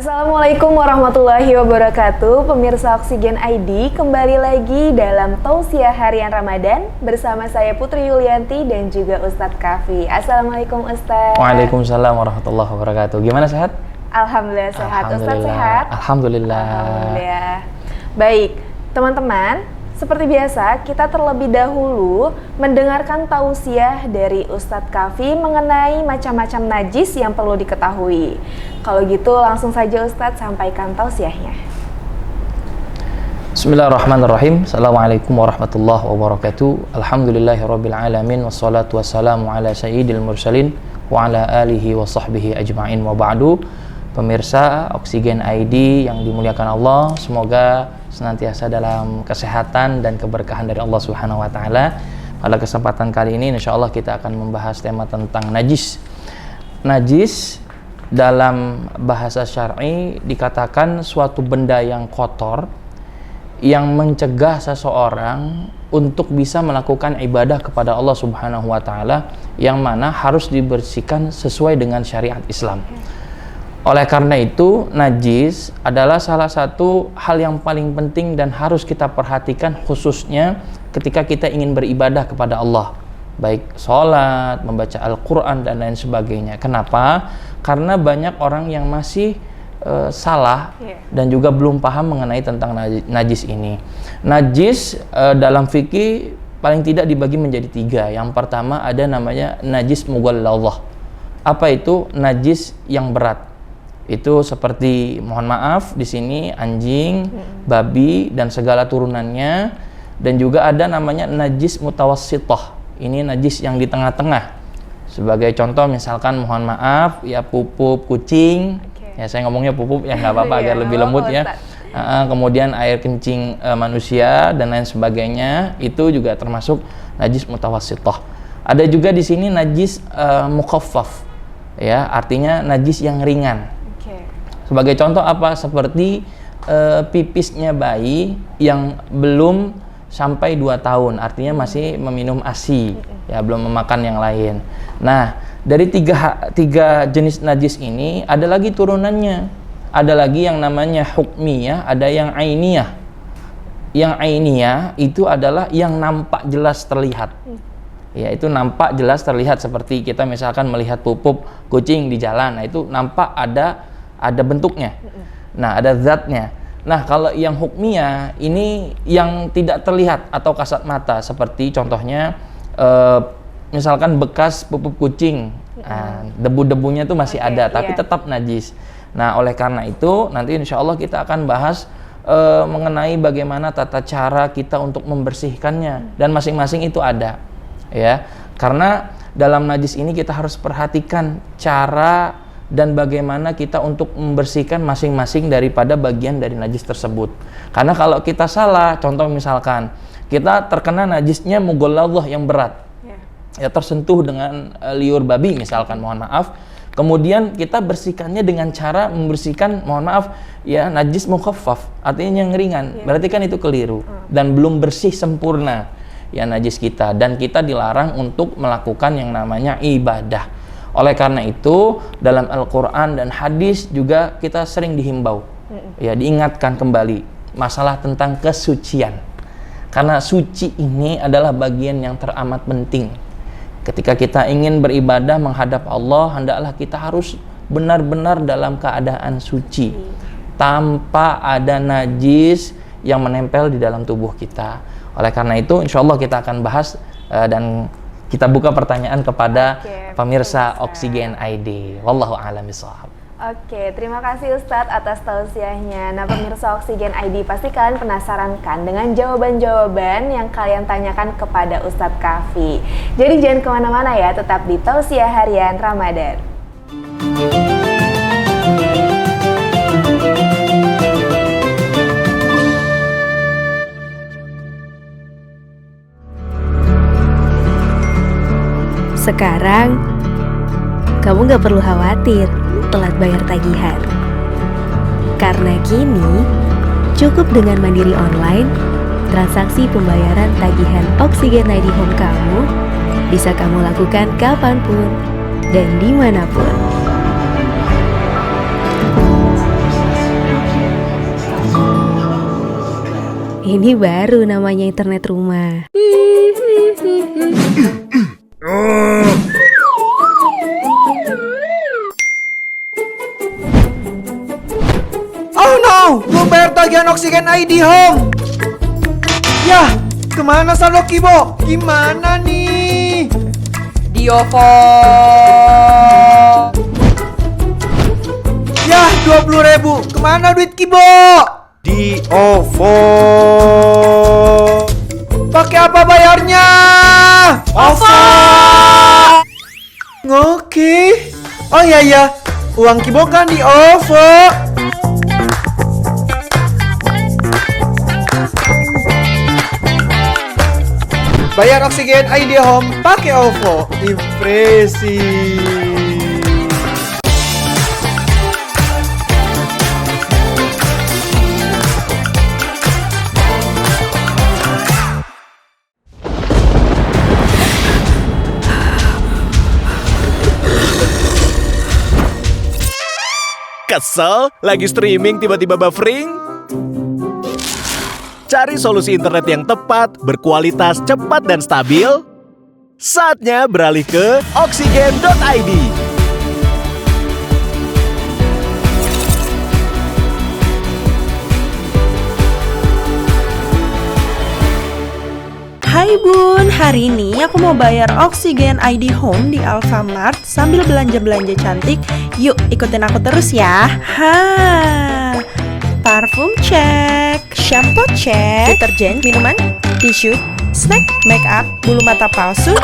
Assalamualaikum warahmatullahi wabarakatuh. Pemirsa Oksigen ID, kembali lagi dalam Tausiah Harian Ramadan bersama saya Putri Yulianti dan juga Ustadz Kafi. Assalamualaikum Ustadz. Waalaikumsalam warahmatullahi wabarakatuh. Gimana, sehat? Alhamdulillah sehat. Ustadz sehat? Alhamdulillah. Alhamdulillah. Baik, teman-teman, seperti biasa kita terlebih dahulu mendengarkan tausiah dari Ustadz Kafi mengenai macam-macam najis yang perlu diketahui. Kalau gitu langsung saja Ustadz sampaikan tausiahnya. Bismillahirrahmanirrahim. Assalamualaikum warahmatullahi wabarakatuh. Alhamdulillahirabbil alamin wassalatu wassalamu ala sayyidil mursalin wa ala alihi wa sahbihi ajma'in wa ba'du. Pemirsa Oksigen ID yang dimuliakan Allah, semoga senantiasa dalam kesehatan dan keberkahan dari Allah Subhanahu wa taala. Pada kesempatan kali ini insyaallah kita akan membahas tema tentang najis. Najis dalam bahasa syar'i dikatakan suatu benda yang kotor yang mencegah seseorang untuk bisa melakukan ibadah kepada Allah Subhanahu wa taala, yang mana harus dibersihkan sesuai dengan syariat Islam. Oleh karena itu, najis adalah salah satu hal yang paling penting dan harus kita perhatikan, khususnya ketika kita ingin beribadah kepada Allah, baik sholat, membaca Al-Quran, dan lain sebagainya. Kenapa? Karena banyak orang yang masih salah dan juga belum paham mengenai tentang najis ini. Najis dalam fikih paling tidak dibagi menjadi 3. Yang pertama ada namanya najis mughalladhah. Apa itu? Najis yang berat. Itu seperti, mohon maaf di sini, anjing, babi dan segala turunannya. Dan juga ada namanya najis mutawassithah. Ini najis yang di tengah-tengah. Sebagai contoh misalkan, mohon maaf ya, pupup kucing. Ya saya ngomongnya pupup ya, nggak apa-apa agar lebih lembut ya. Kemudian air kencing manusia dan lain sebagainya, itu juga termasuk najis mutawassithah. Ada juga di sini najis mukhaffaf. Ya, artinya najis yang ringan. Sebagai contoh apa? Seperti pipisnya bayi yang belum sampai 2 tahun, artinya masih meminum ASI, ya, belum memakan yang lain. Nah, dari tiga jenis najis ini ada lagi turunannya. Ada lagi yang namanya hukmiyah, ada yang ainiyah. Yang ainiyah itu adalah yang nampak jelas terlihat. Ya, itu nampak jelas terlihat, seperti kita misalkan melihat pupup kucing di jalan. Nah, itu nampak ada bentuknya. Nah, ada zatnya. Nah, kalau yang hukmiyah ini yang tidak terlihat atau kasat mata, seperti contohnya misalkan bekas pupup kucing. Nah, debu-debunya itu masih ada, tapi tetap najis. Nah, oleh karena itu nanti insya Allah kita akan bahas mengenai bagaimana tata cara kita untuk membersihkannya, dan masing-masing itu ada, ya. Karena dalam najis ini kita harus perhatikan cara dan bagaimana kita untuk membersihkan masing-masing daripada bagian dari najis tersebut. Karena kalau kita salah, contoh misalkan kita terkena najisnya mughalladhah yang berat, ya, tersentuh dengan liur babi misalkan, mohon maaf, kemudian kita bersihkannya dengan cara membersihkan, mohon maaf ya, najis mukhaffaf, artinya yang ringan, berarti kan itu keliru dan belum bersih sempurna ya najis kita, dan kita dilarang untuk melakukan yang namanya ibadah. Oleh karena itu dalam Al-Quran dan hadis juga kita sering dihimbau, ya, diingatkan kembali masalah tentang kesucian. Karena suci ini adalah bagian yang teramat penting. Ketika kita ingin beribadah menghadap Allah, hendaklah kita harus benar-benar dalam keadaan suci, tanpa ada najis yang menempel di dalam tubuh kita. Oleh karena itu insya Allah kita akan bahas dan kita buka pertanyaan kepada pemirsa Oksigen ID. Wallahu a'lam bishawab. Oke, terima kasih Ustadz atas tausiahnya. Nah, pemirsa Oksigen ID, pasti kalian penasaran kan dengan jawaban-jawaban yang kalian tanyakan kepada Ustadz Kafi. Jadi jangan kemana-mana ya, tetap di Tausiah Harian Ramadan. Sekarang, kamu gak perlu khawatir telat bayar tagihan. Karena kini, cukup dengan Mandiri Online, transaksi pembayaran tagihan Oksigen ID Home kamu bisa kamu lakukan kapanpun dan dimanapun. Ini baru namanya internet rumah. Oh no, belum bayar tagihan Oksigen ID Home. Yah, kemana saldo Kibo? Gimana nih? Di OVO. Yah, 20.000. Kemana duit Kibo? Di OVO. Pakai apa bayarnya? OVO. Oke. Oh iya, uang Kibo kan di OVO. Bayar Oksigen ID Home pakai OVO. Impresi. Kesel? Lagi streaming tiba-tiba buffering? Cari solusi internet yang tepat, berkualitas, cepat, dan stabil? Saatnya beralih ke Oksigen.id. Hai Bun, hari ini aku mau bayar Oksigen ID Home di Alfamart sambil belanja-belanja cantik. Yuk ikutin aku terus ya. Parfum cek, shampoo cek, deterjen, minuman, tisu, snack, make up, bulu mata palsu.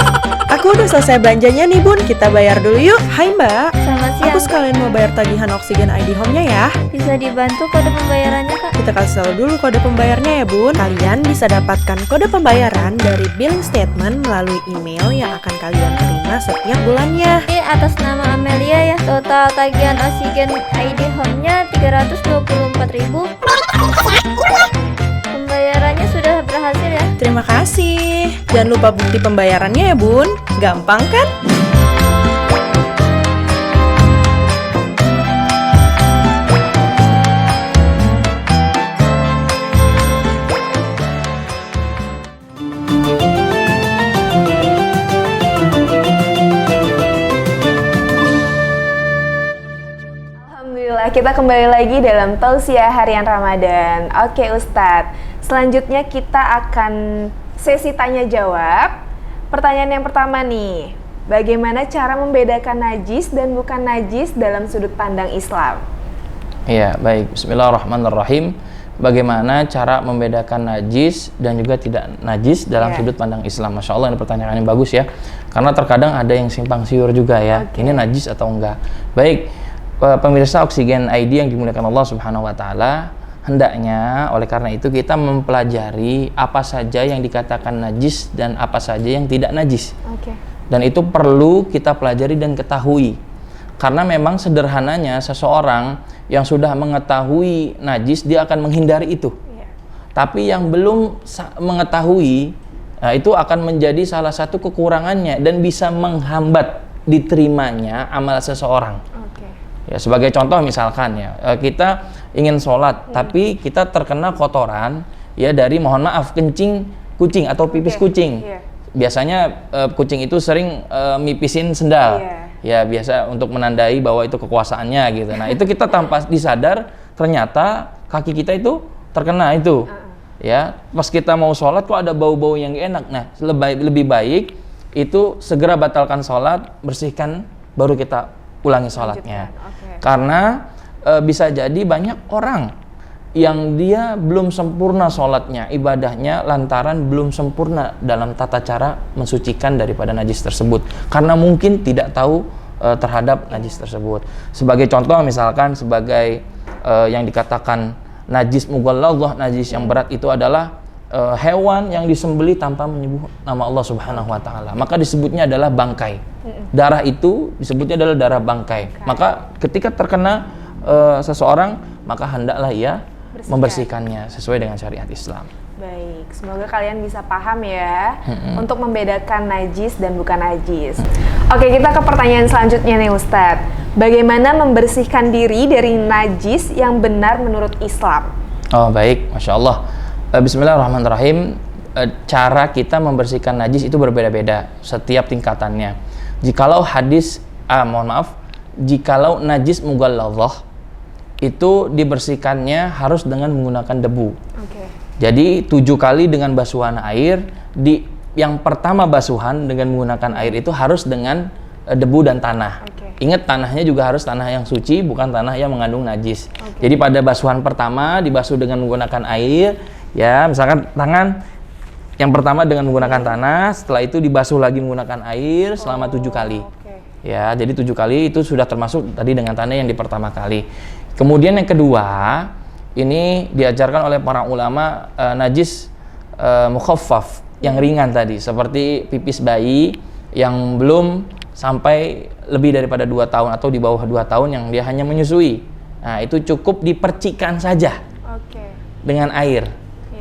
Aku udah selesai belanjanya nih Bun, kita bayar dulu yuk. Hai Mbak, Selamat siang. aku sekalian mau bayar tagihan Oksigen ID Home-nya ya. Bisa dibantu kode pembayarannya, Kak? Kita kasih tahu dulu kode pembayarnya ya Bun. Kalian bisa dapatkan kode pembayaran dari billing statement melalui email yang akan kalian terima setiap bulannya. Ini atas nama Amelia ya. Total tagihan Oksigen ID Home-nya 324.000. Pembayarannya sudah berhasil ya. Terima kasih. Jangan lupa bukti pembayarannya ya Bun. Gampang kan? Alhamdulillah, kita kembali lagi dalam Tausiah Harian Ramadan. Oke Ustadz, selanjutnya kita akan sesi tanya jawab. Pertanyaan yang pertama nih, bagaimana cara membedakan najis dan bukan najis dalam sudut pandang Islam? Iya, baik. Bismillahirrahmanirrahim. Bagaimana cara membedakan najis dan juga tidak najis dalam sudut pandang Islam? Masya Allah, ini pertanyaan yang bagus ya. Karena terkadang ada yang simpang siur juga ya. Ini najis atau enggak? Baik, pemirsa Oksigen ID yang dimuliakan Allah Subhanahu wa taala, hendaknya oleh karena itu kita mempelajari apa saja yang dikatakan najis dan apa saja yang tidak najis. Dan itu perlu kita pelajari dan ketahui. Karena memang sederhananya seseorang yang sudah mengetahui najis, dia akan menghindari itu. Tapi yang belum mengetahui, nah, itu akan menjadi salah satu kekurangannya dan bisa menghambat diterimanya amal seseorang. Ya, sebagai contoh misalkan ya, kita ingin sholat, tapi kita terkena kotoran ya dari, mohon maaf, kencing kucing atau pipis kucing. Biasanya kucing itu sering mipisin sendal. Ya, biasa untuk menandai bahwa itu kekuasaannya gitu. Nah, itu kita tanpa disadar ternyata kaki kita itu terkena itu. Ya, pas kita mau sholat kok ada bau-bau yang enak. Nah, lebih baik itu segera batalkan sholat, bersihkan, baru kita ulangi sholatnya. Karena bisa jadi banyak orang yang dia belum sempurna sholatnya, ibadahnya, lantaran belum sempurna dalam tata cara mensucikan daripada najis tersebut, karena mungkin tidak tahu terhadap najis tersebut. Sebagai contoh misalkan, sebagai yang dikatakan najis mughalladhah, najis yang berat itu adalah hewan yang disembelih tanpa menyebut nama Allah Subhanahu wa taala, maka disebutnya adalah bangkai. Darah itu disebutnya adalah darah bangkai. Maka ketika terkena seseorang, maka hendaklah ia membersihkannya sesuai dengan syariat Islam. Baik, semoga kalian bisa paham ya untuk membedakan najis dan bukan najis. Oke, kita ke pertanyaan selanjutnya nih Ustadz. Bagaimana membersihkan diri dari najis yang benar menurut Islam? Oh baik, Masya Allah. Bismillahirrahmanirrahim. Cara kita membersihkan najis itu berbeda-beda setiap tingkatannya. Jikalau jikalau najis mughalladhah itu dibersihkannya harus dengan menggunakan debu. Jadi 7 kali dengan basuhan air. Yang pertama basuhan dengan menggunakan air itu harus dengan debu dan tanah. Ingat, tanahnya juga harus tanah yang suci, bukan tanah yang mengandung najis. Jadi pada basuhan pertama dibasuh dengan menggunakan air, ya, misalkan tangan yang pertama dengan menggunakan tanah, setelah itu dibasuh lagi menggunakan air selama 7 kali. Ya, jadi 7 kali itu sudah termasuk tadi dengan tanah yang di pertama kali. Kemudian yang kedua, ini diajarkan oleh para ulama najis mukhaffaf, yang ringan tadi, seperti pipis bayi yang belum sampai lebih daripada 2 tahun atau di bawah 2 tahun yang dia hanya menyusui. Nah, itu cukup dipercikkan saja dengan air.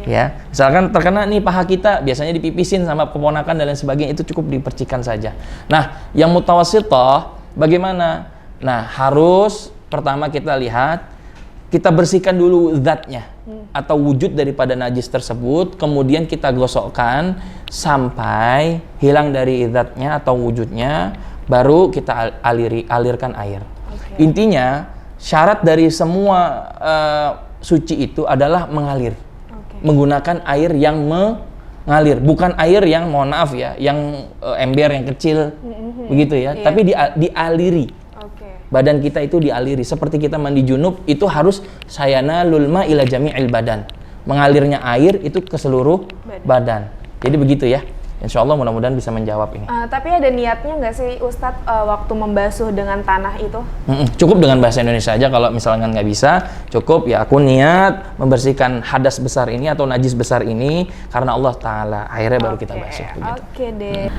Ya, misalkan terkena nih paha kita, biasanya dipipisin sama keponakan dan lain sebagainya, itu cukup dipercikan saja. Nah, yang mutawassithah bagaimana? Nah, harus pertama kita lihat, kita bersihkan dulu zatnya atau wujud daripada najis tersebut, kemudian kita gosokkan sampai hilang dari zatnya atau wujudnya, baru kita alirkan air. Intinya syarat dari semua suci itu adalah mengalir. Menggunakan air yang mengalir, bukan air yang, mohon maaf ya, yang ember yang kecil begitu ya, tapi dialiri. Badan kita itu dialiri, seperti kita mandi junub itu harus sayana lulma ila jami'il badan, mengalirnya air itu ke seluruh badan. Jadi begitu ya. Insya Allah mudah-mudahan bisa menjawab ini. Tapi ada niatnya nggak sih Ustadz waktu membasuh dengan tanah itu? Cukup dengan bahasa Indonesia aja. Kalau misalkan nggak bisa, cukup ya aku niat membersihkan hadas besar ini atau najis besar ini karena Allah Ta'ala, akhirnya baru kita basuh. Oke deh.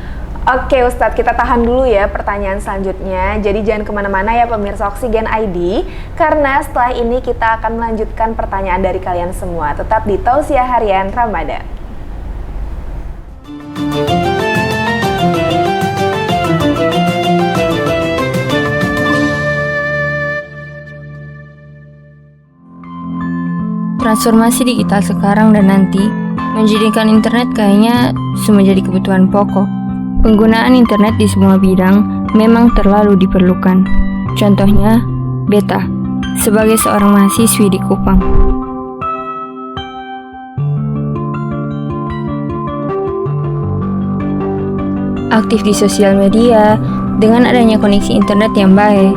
Oke Ustadz, kita tahan dulu ya pertanyaan selanjutnya. Jadi jangan kemana-mana ya pemirsa Oksigen ID, karena setelah ini kita akan melanjutkan pertanyaan dari kalian semua. Tetap di Tausiah Harian Ramadan. Transformasi digital sekarang dan nanti menjadikan internet kayaknya menjadi kebutuhan pokok. Penggunaan internet di semua bidang memang terlalu diperlukan. Contohnya, Beta, sebagai seorang mahasiswi di Kupang. Aktif di sosial media, dengan adanya koneksi internet yang baik,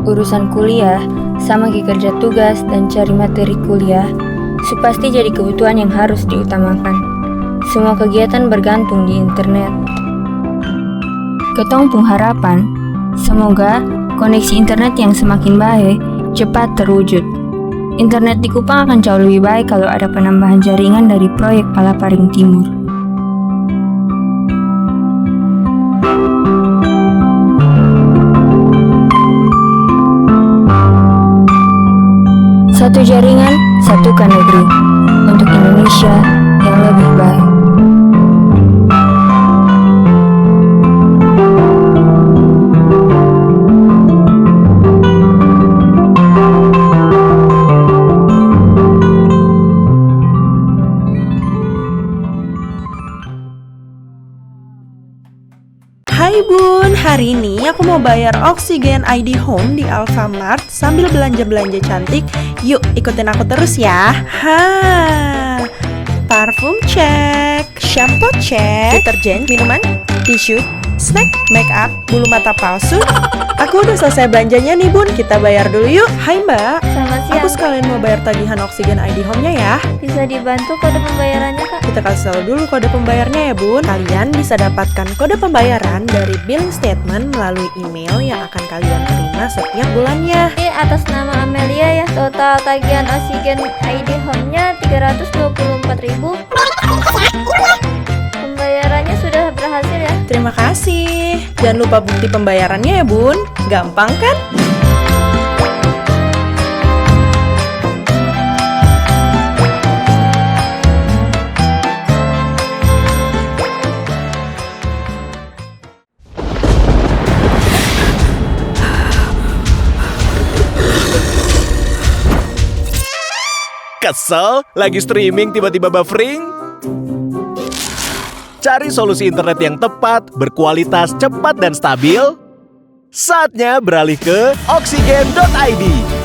urusan kuliah, sama kerja tugas dan cari materi kuliah, pasti jadi kebutuhan yang harus diutamakan. Semua kegiatan bergantung di internet. Ketong pun harapan, semoga koneksi internet yang semakin baik cepat terwujud. Internet di Kupang akan jauh lebih baik kalau ada penambahan jaringan dari proyek Palaparing Timur. Satu jaringan, satukan negeri untuk Indonesia yang lebih baik. Hai Bun, hari ini aku mau bayar Oksigen ID Home di Alfamart sambil belanja-belanja cantik. Yuk ikutin aku terus ya. Parfum cek, shampoo cek, deterjen, minuman, tisu, snack, make up, bulu mata palsu. Aku udah selesai belanjanya nih Bun, kita bayar dulu yuk. Hai Mbak, Selamat siang. aku sekalian mau bayar tagihan Oksigen ID Home-nya ya. Bisa dibantu kode pembayarannya Kak? Kita kasih tahu dulu kode pembayarnya ya Bun. Kalian bisa dapatkan kode pembayaran dari billing statement melalui email yang akan kalian terima setiap bulannya. Ini atas nama Amelia ya. Total tagihan Oksigen ID Home-nya 324.000. Pembayarannya sudah berhasil ya. Terima kasih. Jangan lupa bukti pembayarannya ya Bun. Gampang kan? Kesel? Lagi streaming tiba-tiba buffering? Cari solusi internet yang tepat, berkualitas, cepat, dan stabil? Saatnya beralih ke oksigen.id.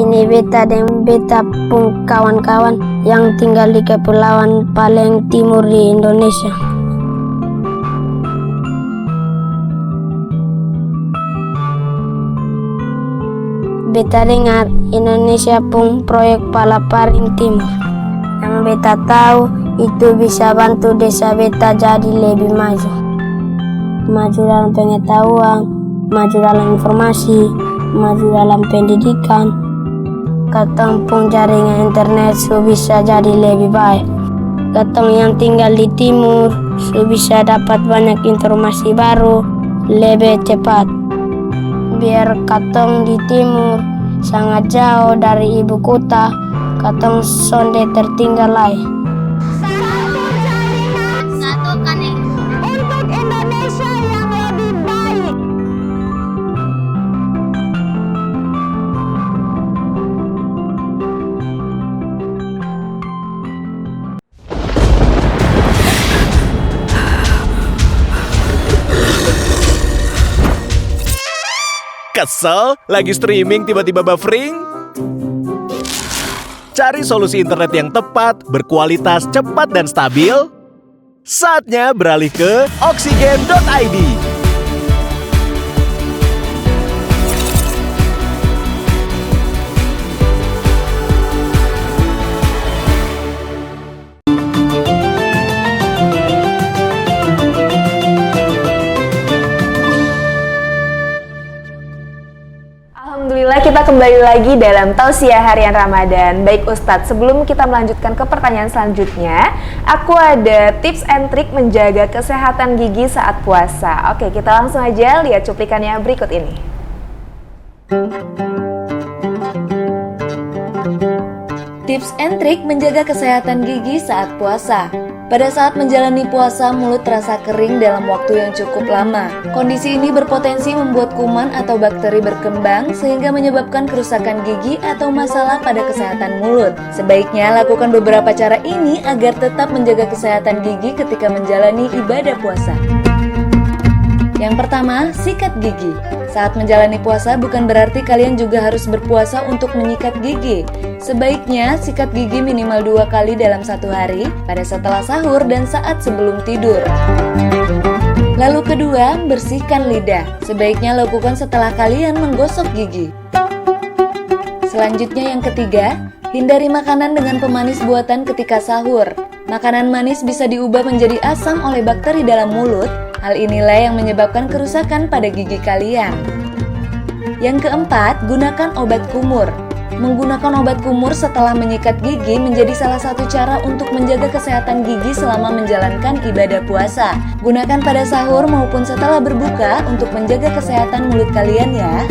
Ini beta dan beta pun kawan-kawan yang tinggal di kepulauan paling timur di Indonesia. Beta dengar Indonesia pun proyek pala paling timur. Yang beta tahu itu bisa bantu desa beta jadi lebih maju. Maju dalam pengetahuan, maju dalam informasi, maju dalam pendidikan. Katong pun jaringan internet su bisa jadi lebih baik. Katong yang tinggal di timur su bisa dapat banyak informasi baru lebih cepat. Biar katong di timur sangat jauh dari ibu kota, katong sonde tertinggal lagi. Satukan untuk Indonesia yang lebih baik. Kesel? Lagi streaming tiba-tiba buffering? Cari solusi internet yang tepat, berkualitas, cepat, dan stabil? Saatnya beralih ke oksigen.id. Alhamdulillah kita kembali lagi dalam Tausiah Harian Ramadan. Baik Ustadz, sebelum kita melanjutkan ke pertanyaan selanjutnya, aku ada tips and trik menjaga kesehatan gigi saat puasa. Oke, kita langsung aja lihat cuplikannya berikut ini. Tips and trik menjaga kesehatan gigi saat puasa. Pada saat menjalani puasa, mulut terasa kering dalam waktu yang cukup lama. Kondisi ini berpotensi membuat kuman atau bakteri berkembang sehingga menyebabkan kerusakan gigi atau masalah pada kesehatan mulut. Sebaiknya lakukan beberapa cara ini agar tetap menjaga kesehatan gigi ketika menjalani ibadah puasa. Yang pertama, sikat gigi. Saat menjalani puasa bukan berarti kalian juga harus berpuasa untuk menyikat gigi. Sebaiknya sikat gigi minimal 2 kali dalam satu hari, pada setelah sahur dan saat sebelum tidur. Lalu kedua, bersihkan lidah. Sebaiknya lakukan setelah kalian menggosok gigi. Selanjutnya yang ketiga, hindari makanan dengan pemanis buatan ketika sahur. Makanan manis bisa diubah menjadi asam oleh bakteri dalam mulut. Hal inilah yang menyebabkan kerusakan pada gigi kalian. Yang keempat, gunakan obat kumur. Menggunakan obat kumur setelah menyikat gigi menjadi salah satu cara untuk menjaga kesehatan gigi selama menjalankan ibadah puasa. Gunakan pada sahur maupun setelah berbuka untuk menjaga kesehatan mulut kalian ya.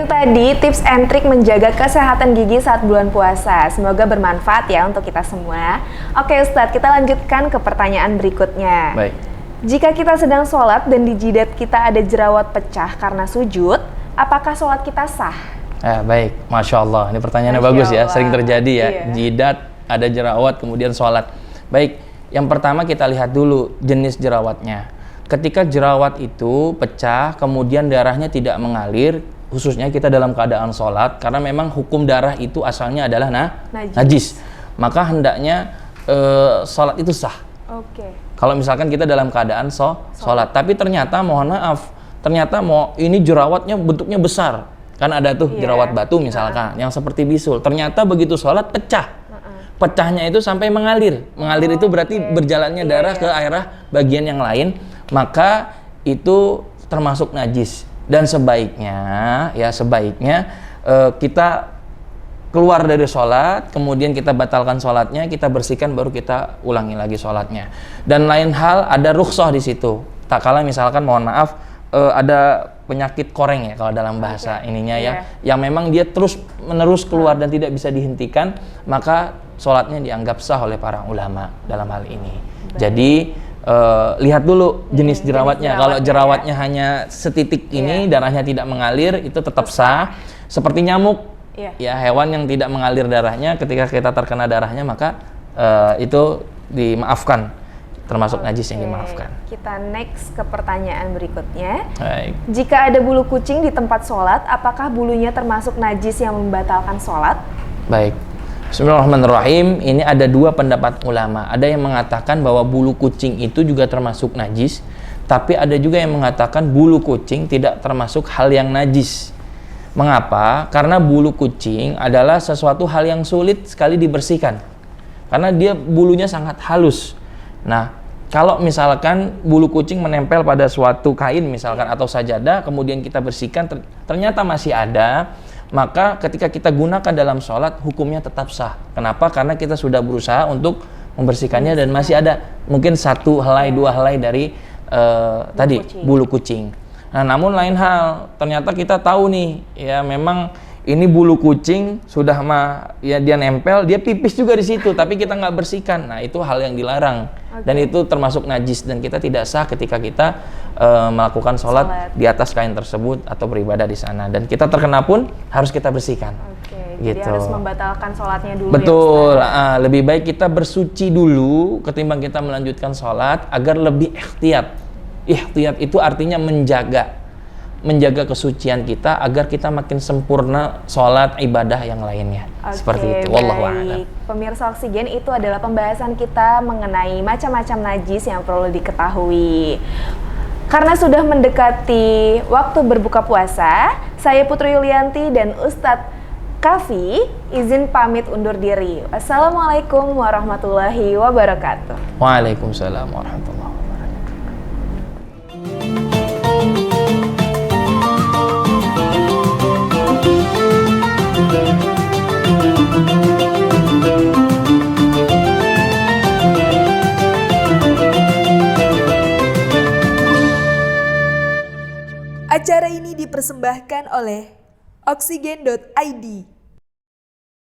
Tadi tips and trik menjaga kesehatan gigi saat bulan puasa. Semoga bermanfaat ya untuk kita semua. Oke Ustadz, kita lanjutkan ke pertanyaan berikutnya. Baik. Jika kita sedang sholat dan di jidat kita ada jerawat pecah karena sujud, apakah sholat kita sah? Baik, Masya Allah. Ini pertanyaannya Masya bagus ya, Allah. sering terjadi ya. Iya. Jidat, ada jerawat, kemudian sholat. Baik, yang pertama kita lihat dulu jenis jerawatnya. Ketika jerawat itu pecah, kemudian darahnya tidak mengalir, khususnya kita dalam keadaan sholat, karena memang hukum darah itu asalnya adalah najis. Maka hendaknya sholat itu sah. Oke. Kalau misalkan kita dalam keadaan sholat, tapi ternyata mohon maaf, ternyata ini jerawatnya bentuknya besar, kan ada tuh jerawat batu misalkan, yang seperti bisul. Ternyata begitu sholat pecah, pecahnya itu sampai mengalir itu berarti berjalannya darah ke arah bagian yang lain, maka itu termasuk najis. Dan sebaiknya kita keluar dari sholat, kemudian kita batalkan sholatnya, kita bersihkan, baru kita ulangi lagi sholatnya. Dan lain hal ada rukhsah di situ. Tak kala misalkan mohon maaf ada penyakit koreng ya kalau dalam bahasa ininya ya, yang memang dia terus menerus keluar dan tidak bisa dihentikan, maka sholatnya dianggap sah oleh para ulama dalam hal ini. Jadi lihat dulu jenis jerawatnya. Kalau jerawatnya hanya setitik ini, darahnya tidak mengalir, itu tetap sah. Seperti nyamuk, ya hewan yang tidak mengalir darahnya, ketika kita terkena darahnya maka itu dimaafkan. Termasuk najis yang dimaafkan. Kita next ke pertanyaan berikutnya. Baik. Jika ada bulu kucing di tempat sholat, apakah bulunya termasuk najis yang membatalkan sholat? Baik. Bismillahirrahmanirrahim. Ini ada dua pendapat ulama. Ada yang mengatakan bahwa bulu kucing itu juga termasuk najis, tapi ada juga yang mengatakan bulu kucing tidak termasuk hal yang najis. Mengapa? Karena bulu kucing adalah sesuatu hal yang sulit sekali dibersihkan. Karena dia bulunya sangat halus. Nah, kalau misalkan bulu kucing menempel pada suatu kain misalkan atau sajadah, kemudian kita bersihkan, ternyata masih ada, maka ketika kita gunakan dalam sholat, hukumnya tetap sah. Kenapa? Karena kita sudah berusaha untuk membersihkannya dan masih ada mungkin satu helai, dua helai dari bulu kucing. Nah, namun lain hal, ternyata kita tahu nih, ya memang ini bulu kucing sudah ya dia nempel, dia pipis juga di situ, tapi kita nggak bersihkan. Nah, itu hal yang dilarang dan itu termasuk najis dan kita tidak sah ketika kita melakukan sholat di atas kain tersebut atau beribadah di sana, dan kita terkena pun harus kita bersihkan. Jadi harus membatalkan sholatnya dulu. Betul. Lebih baik kita bersuci dulu ketimbang kita melanjutkan sholat agar lebih ikhtiyat. Ikhtiyat itu artinya menjaga kesucian kita agar kita makin sempurna sholat ibadah yang lainnya. Seperti itu. Wallahu a'lam. Pemirsa Oksigen, itu adalah pembahasan kita mengenai macam-macam najis yang perlu diketahui. Karena sudah mendekati waktu berbuka puasa, saya Putri Yulianti dan Ustadz Kafi izin pamit undur diri. Assalamualaikum warahmatullahi wabarakatuh. Waalaikumsalam warahmatullahi wabarakatuh. Acara ini dipersembahkan oleh Oksigen.id.